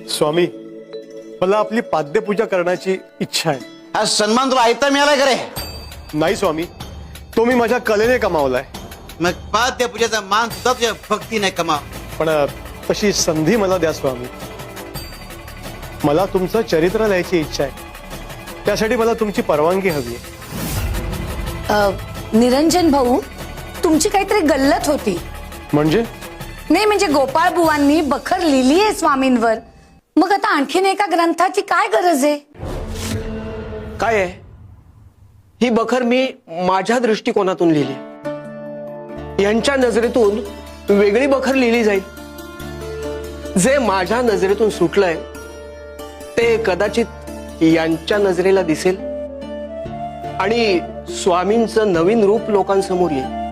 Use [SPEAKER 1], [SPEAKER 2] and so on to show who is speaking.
[SPEAKER 1] स्वामी, मला आपली पाद्यपूजा करण्याची इच्छा आहे.
[SPEAKER 2] हा सन्मान तुला आयता मिळालाय का रे?
[SPEAKER 1] नाही स्वामी, तो मी माझ्या कलेने कमावलाय.
[SPEAKER 2] मग पाद्यपूजेचा मान सुद्धा तुझ्या भक्तीने कमाव.
[SPEAKER 1] पण तशी संधी मला द्या स्वामी. मला तुमचं चरित्र लिहायची इच्छा आहे. त्यासाठी मला तुमची परवानगी हवी आहे.
[SPEAKER 3] निरंजन भाऊ, तुमची काहीतरी गल्लत होती.
[SPEAKER 1] म्हणजे?
[SPEAKER 3] नाही म्हणजे गोपाळ बुवांनी बखर लिहिली आहे स्वामींवर. मग आता आणखीन एका ग्रंथाची काय गरज आहे?
[SPEAKER 4] काय आहे ही बखर मी माझ्या दृष्टिकोनातून लिहिली. यांच्या नजरेतून वेगळी बखर लिहिली जाईल. जे माझ्या नजरेतून सुटलंय ते कदाचित यांच्या नजरेला दिसेल आणि स्वामींचं नवीन रूप लोकांसमोर येईल.